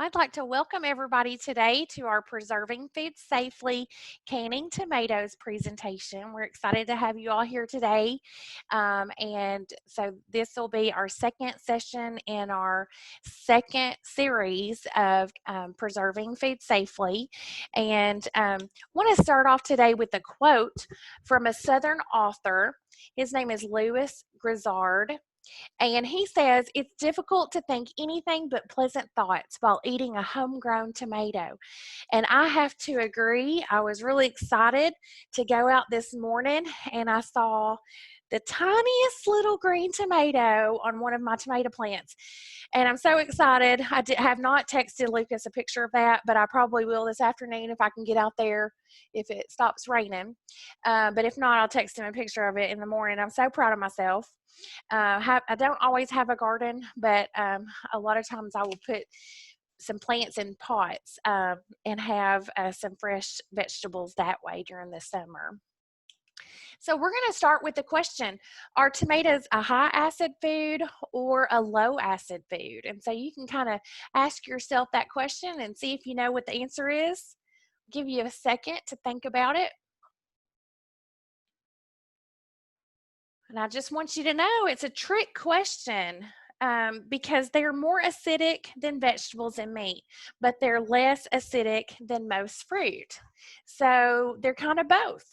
I'd like to welcome everybody today to our Preserving Food Safely Canning Tomatoes presentation. We're excited to have you all here today. And so this will be our second session in our second series of Preserving Food Safely. And want to start off today with a quote from a Southern author. His name is Louis Grizzard. And he says, it's difficult to think anything but pleasant thoughts while eating a homegrown tomato. And I have to agree. I was really excited to go out this morning and I saw the tiniest little green tomato on one of my tomato plants. And I'm so excited. I have not texted Lucas a picture of that, but I probably will this afternoon if I can get out there if it stops raining. But if not, I'll text him a picture of it in the morning. I'm so proud of myself. I don't always have a garden, but a lot of times I will put some plants in pots and have some fresh vegetables that way during the summer. So we're going to start with the question, are tomatoes a high acid food or a low acid food? And so you can kind of ask yourself that question and see if you know what the answer is. I'll give you a second to think about it. And I just want you to know it's a trick question because they're more acidic than vegetables and meat, but they're less acidic than most fruit. So they're kind of both.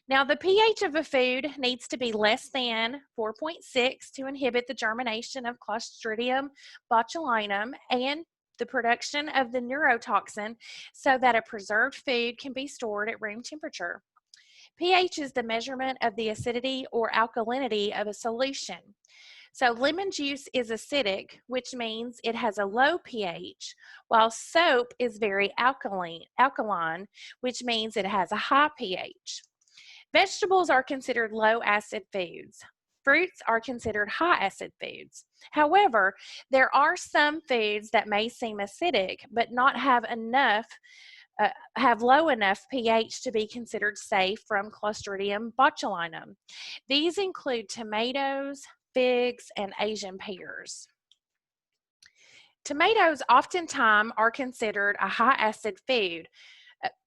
Now, the pH of a food needs to be less than 4.6 to inhibit the germination of Clostridium botulinum and the production of the neurotoxin so that a preserved food can be stored at room temperature. pH is the measurement of the acidity or alkalinity of a solution. So lemon juice is acidic, which means it has a low pH, while soap is very alkaline, which means it has a high pH. Vegetables are considered low acid foods. Fruits are considered high acid foods. However, there are some foods that may seem acidic, but not have low enough pH to be considered safe from Clostridium botulinum. These include tomatoes, figs, and Asian pears. Tomatoes oftentimes are considered a high acid food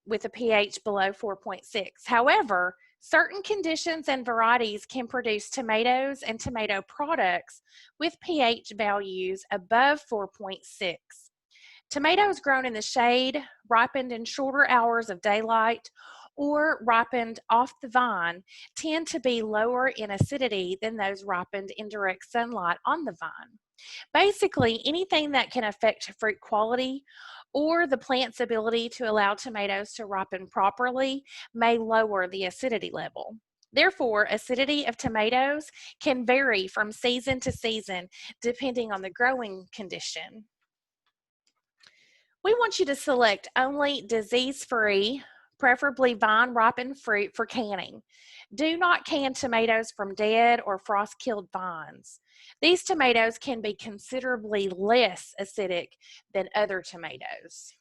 with a pH below 4.6. However, certain conditions and varieties can produce tomatoes and tomato products with pH values above 4.6. Tomatoes grown in the shade, ripened in shorter hours of daylight, or ripened off the vine tend to be lower in acidity than those ripened in direct sunlight on the vine. Basically, anything that can affect fruit quality or the plant's ability to allow tomatoes to ripen properly may lower the acidity level. Therefore, acidity of tomatoes can vary from season to season depending on the growing condition. We want you to select only disease-free, preferably vine-ripened fruit for canning. Do not can tomatoes from dead or frost-killed vines. These tomatoes can be considerably less acidic than other tomatoes.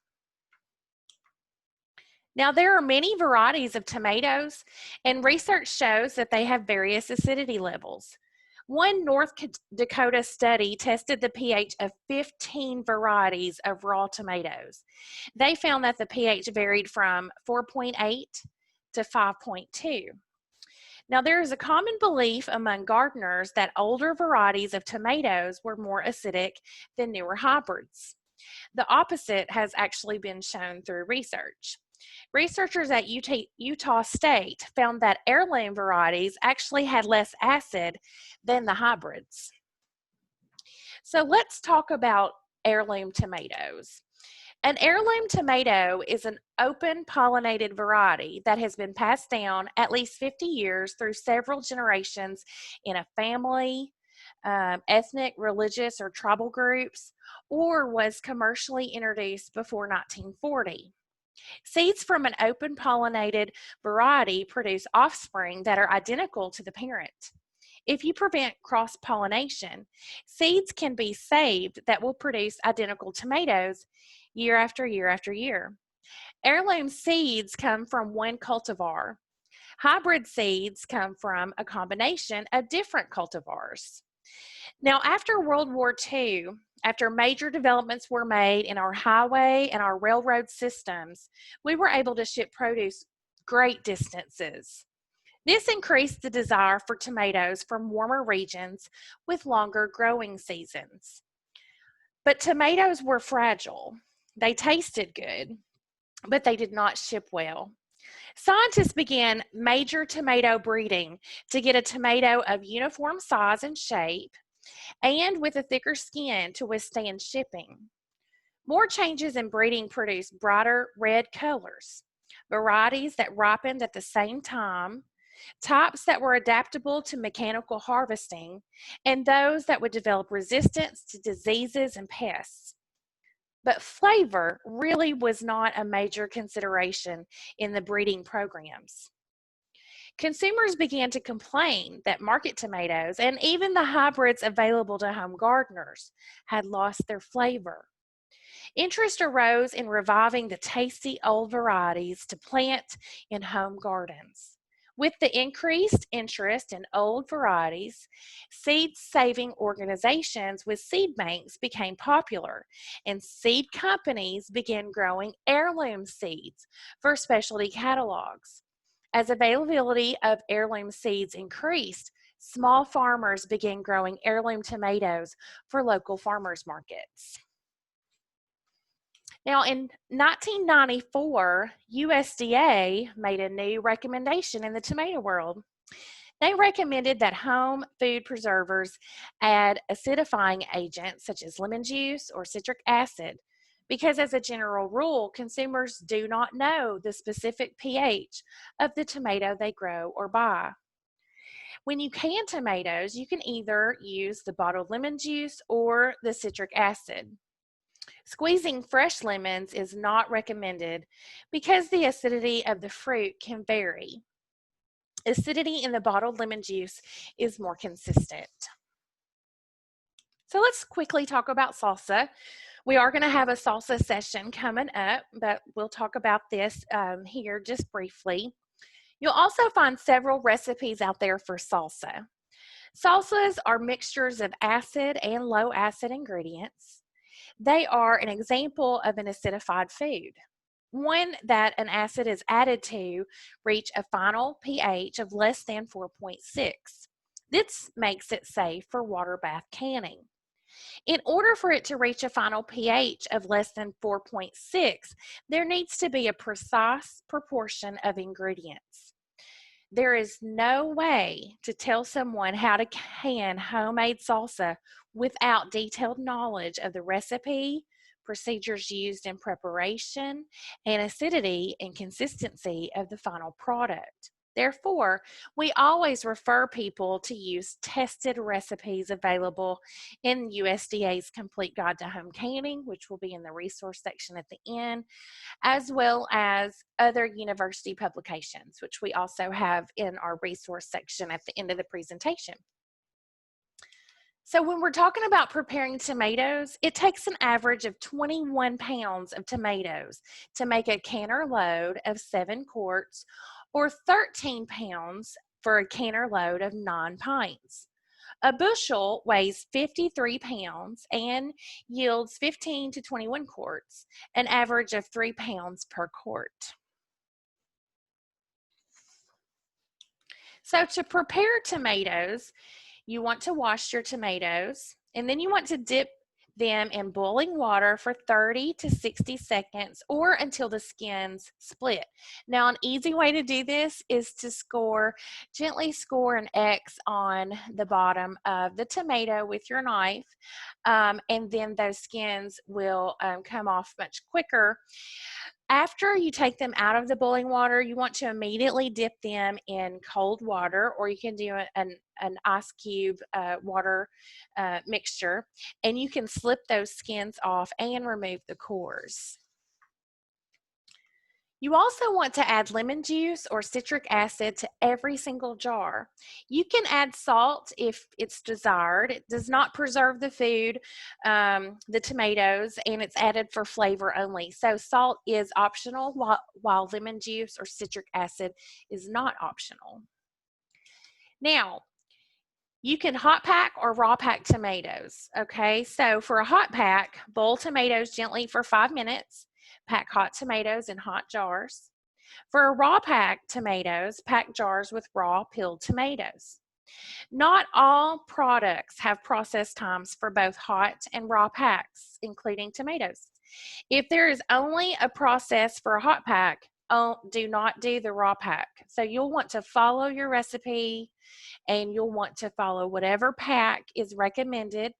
Now, there are many varieties of tomatoes, and research shows that they have various acidity levels. One North Dakota study tested the pH of 15 varieties of raw tomatoes. They found that the pH varied from 4.8 to 5.2. Now, there is a common belief among gardeners that older varieties of tomatoes were more acidic than newer hybrids. The opposite has actually been shown through research. Researchers at Utah State found that heirloom varieties actually had less acid than the hybrids. So let's talk about heirloom tomatoes. An heirloom tomato is an open pollinated variety that has been passed down at least 50 years through several generations in a family, ethnic, religious, or tribal groups, or was commercially introduced before 1940. Seeds from an open pollinated variety produce offspring that are identical to the parent. If you prevent cross-pollination, seeds can be saved that will produce identical tomatoes year after year after year. Heirloom seeds come from one cultivar. Hybrid seeds come from a combination of different cultivars. Now, after World War II, After major developments were made in our highway and our railroad systems, we were able to ship produce great distances. This increased the desire for tomatoes from warmer regions with longer growing seasons. But tomatoes were fragile. They tasted good, but they did not ship well. Scientists began major tomato breeding to get a tomato of uniform size and shape and with a thicker skin to withstand shipping. More changes in breeding produced brighter red colors, varieties that ripened at the same time, types that were adaptable to mechanical harvesting, and those that would develop resistance to diseases and pests. But flavor really was not a major consideration in the breeding programs. Consumers began to complain that market tomatoes and even the hybrids available to home gardeners had lost their flavor. Interest arose in reviving the tasty old varieties to plant in home gardens. With the increased interest in old varieties, seed-saving organizations with seed banks became popular, and seed companies began growing heirloom seeds for specialty catalogs. As availability of heirloom seeds increased, small farmers began growing heirloom tomatoes for local farmers markets. Now, in 1994, USDA made a new recommendation in the tomato world. They recommended that home food preservers add acidifying agents such as lemon juice or citric acid because, as a general rule, consumers do not know the specific pH of the tomato they grow or buy. When you can tomatoes, you can either use the bottled lemon juice or the citric acid. Squeezing fresh lemons is not recommended because the acidity of the fruit can vary. Acidity in the bottled lemon juice is more consistent. So let's quickly talk about salsa. We are going to have a salsa session coming up, but we'll talk about this here just briefly. You'll also find several recipes out there for salsa. Salsas are mixtures of acid and low acid ingredients. They are an example of an acidified food, one that an acid is added to reach a final pH of less than 4.6. This makes it safe for water bath canning. In order for it to reach a final pH of less than 4.6, there needs to be a precise proportion of ingredients. There is no way to tell someone how to can homemade salsa without detailed knowledge of the recipe, procedures used in preparation, and acidity and consistency of the final product. Therefore, we always refer people to use tested recipes available in USDA's Complete Guide to Home Canning, which will be in the resource section at the end, as well as other university publications, which we also have in our resource section at the end of the presentation. So when we're talking about preparing tomatoes, it takes an average of 21 pounds of tomatoes to make a canner load of 7 quarts, or 13 pounds for a canner load of 9 pints. A bushel weighs 53 pounds and yields 15 to 21 quarts, an average of 3 pounds per quart. So to prepare tomatoes, you want to wash your tomatoes, and then you want to dip them in boiling water for 30 to 60 seconds or until the skins split. Now, an easy way to do this is to gently score an X on the bottom of the tomato with your knife, and then those skins will come off much quicker. After you take them out of the boiling water, you want to immediately dip them in cold water, or you can do an ice cube water mixture, and you can slip those skins off and remove the cores. You also want to add lemon juice or citric acid to every single jar. You can add salt if it's desired. It does not preserve the food, the tomatoes, and it's added for flavor only. So salt is optional, while lemon juice or citric acid is not optional. Now, You can hot pack or raw pack tomatoes, okay? So for a hot pack, boil tomatoes gently for 5 minutes. Pack hot tomatoes in hot jars. For a raw pack tomatoes, pack jars with raw peeled tomatoes. Not all products have process times for both hot and raw packs, including tomatoes. If there is only a process for a hot pack, do not do the raw pack. So you'll want to follow your recipe and you'll want to follow whatever pack is recommended.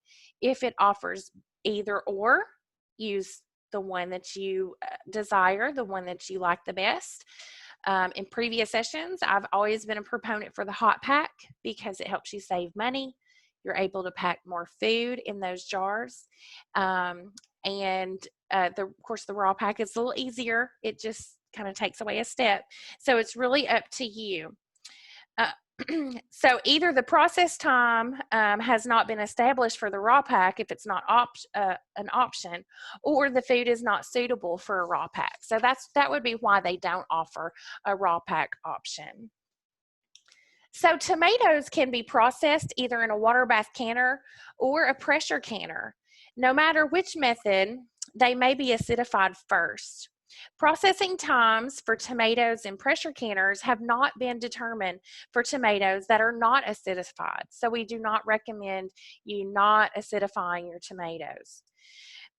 If it offers either or, use the one that you desire, the one that you like the best. In previous sessions, I've always been a proponent for the hot pack because it helps you save money. You're able to pack more food in those jars. Of course, the raw pack is a little easier. It just kind of takes away a step. So it's really up to you. So either the process time has not been established for the raw pack if it's not an option, or the food is not suitable for a raw pack. So that would be why they don't offer a raw pack option. So tomatoes can be processed either in a water bath canner or a pressure canner. No matter which method, they may be acidified first. Processing times for tomatoes in pressure canners have not been determined for tomatoes that are not acidified, so we do not recommend you not acidifying your tomatoes.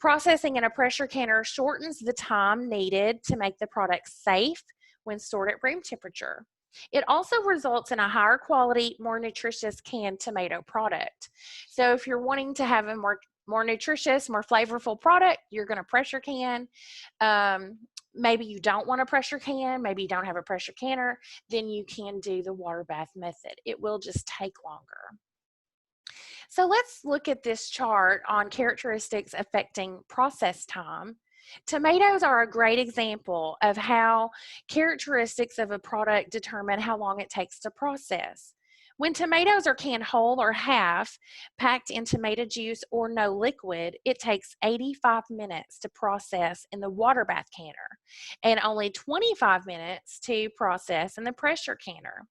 Processing in a pressure canner shortens the time needed to make the product safe when stored at room temperature. It also results in a higher quality, more nutritious canned tomato product. So if you're wanting to have a more nutritious, more flavorful product, you're going to pressure can. Maybe you don't want a pressure can, maybe you don't have a pressure canner, then you can do the water bath method. It will just take longer. So let's look at this chart on characteristics affecting process time. Tomatoes are a great example of how characteristics of a product determine how long it takes to process. When tomatoes are canned whole or half, packed in tomato juice or no liquid, it takes 85 minutes to process in the water bath canner and only 25 minutes to process in the pressure canner.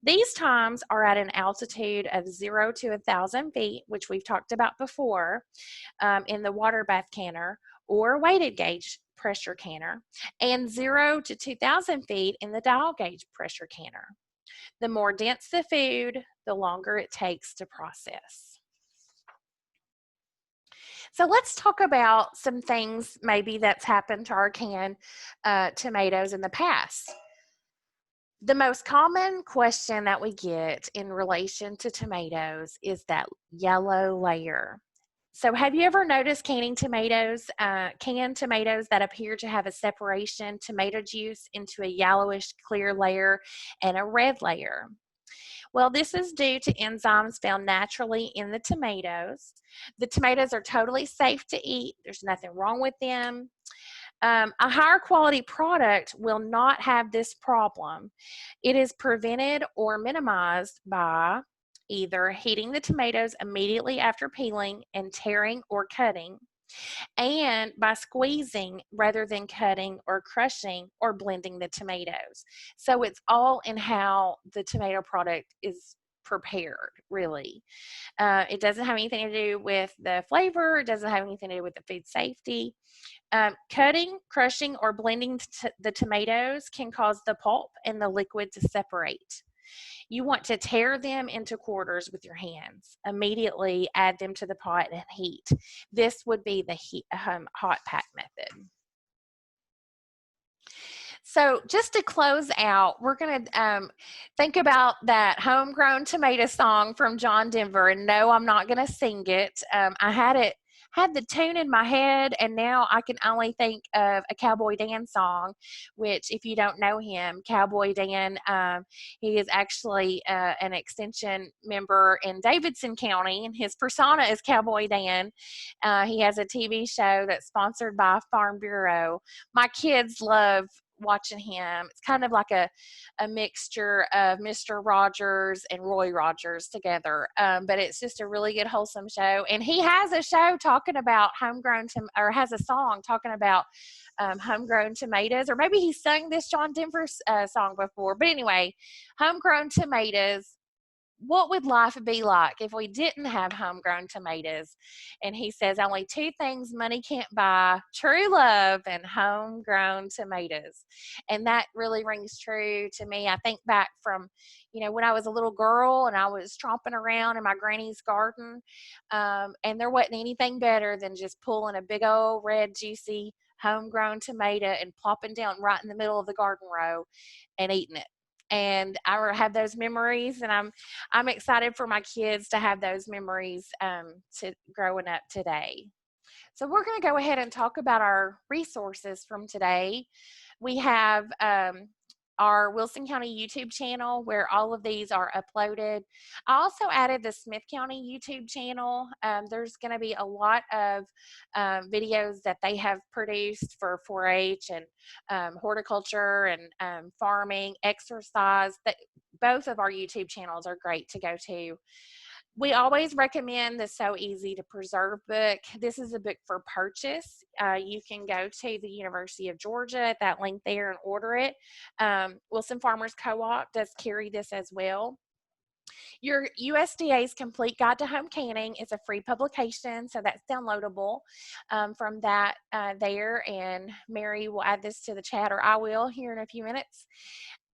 These times are at an altitude of 0 to 1,000 feet, which we've talked about before, in the water bath canner or weighted gauge pressure canner, and 0 to 2,000 feet in the dial gauge pressure canner. The more dense the food, the longer it takes to process. So let's talk about some things maybe that's happened to our canned tomatoes in the past. The most common question that we get in relation to tomatoes is that yellow layer. So have you ever noticed canned tomatoes that appear to have a separation, tomato juice into a yellowish clear layer and a red layer? Well, this is due to enzymes found naturally in the tomatoes. The tomatoes are totally safe to eat. There's nothing wrong with them. A higher quality product will not have this problem. It is prevented or minimized by either heating the tomatoes immediately after peeling and tearing or cutting, and by squeezing rather than cutting or crushing or blending the tomatoes. So it's all in how the tomato product is prepared, really. It doesn't have anything to do with the flavor. It doesn't have anything to do with the food safety. Cutting, crushing, or blending the tomatoes can cause the pulp and the liquid to separate. You want to tear them into quarters with your hands. Immediately add them to the pot and heat. This would be the hot pack method. So just to close out, we're going to think about that Homegrown Tomato song from John Denver. And no, I'm not going to sing it. I had the tune in my head, and now I can only think of a Cowboy Dan song, which if you don't know him, Cowboy Dan, he is actually an extension member in Davidson County, and his persona is Cowboy Dan. He has a TV show that's sponsored by Farm Bureau. My kids love watching him. It's kind of like a mixture of Mr. Rogers and Roy Rogers together, but it's just a really good wholesome show. And he has a show talking about or has a song talking about homegrown tomatoes, or maybe he sung this John Denver song before. But anyway, Homegrown Tomatoes what would life be like if we didn't have homegrown tomatoes? And he says, only two things money can't buy: true love and homegrown tomatoes. And that really rings true to me. I think back from, when I was a little girl and I was tromping around in my granny's garden, and there wasn't anything better than just pulling a big old red, juicy, homegrown tomato and plopping down right in the middle of the garden row and eating it. And I have those memories, and I'm excited for my kids to have those memories to growing up today. So we're going to go ahead and talk about our resources from today. We have our Wilson County YouTube channel where all of these are uploaded. I also added the Smith County YouTube channel. There's going to be a lot of videos that they have produced for 4-H and horticulture and farming, exercise. Both of our YouTube channels are great to go to. We always recommend the So Easy to Preserve book. This is a book for purchase. You can go to the University of Georgia at that link there and order it. Wilson Farmers Co-op does carry this as well. Your USDA's Complete Guide to Home Canning is a free publication, so that's downloadable from that there. And Mary will add this to the chat, or I will here in a few minutes.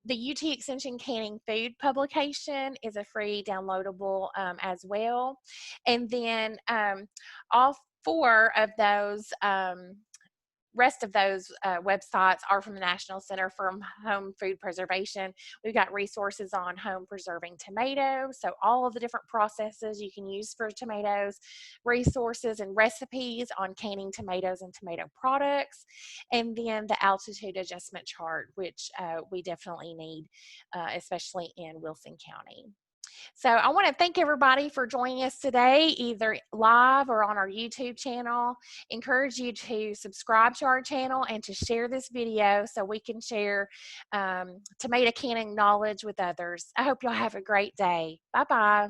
The UT Extension Canning Food publication is a free downloadable as well. And then all four of those rest of those websites are from the National Center for Home Food Preservation. We've got resources on home preserving tomatoes, so all of the different processes you can use for tomatoes, resources and recipes on canning tomatoes and tomato products, and then the altitude adjustment chart, which we definitely need, especially in Wilson County. So I want to thank everybody for joining us today, either live or on our YouTube channel. Encourage you to subscribe to our channel and to share this video so we can share tomato canning knowledge with others. I hope you'll have a great day. Bye-bye.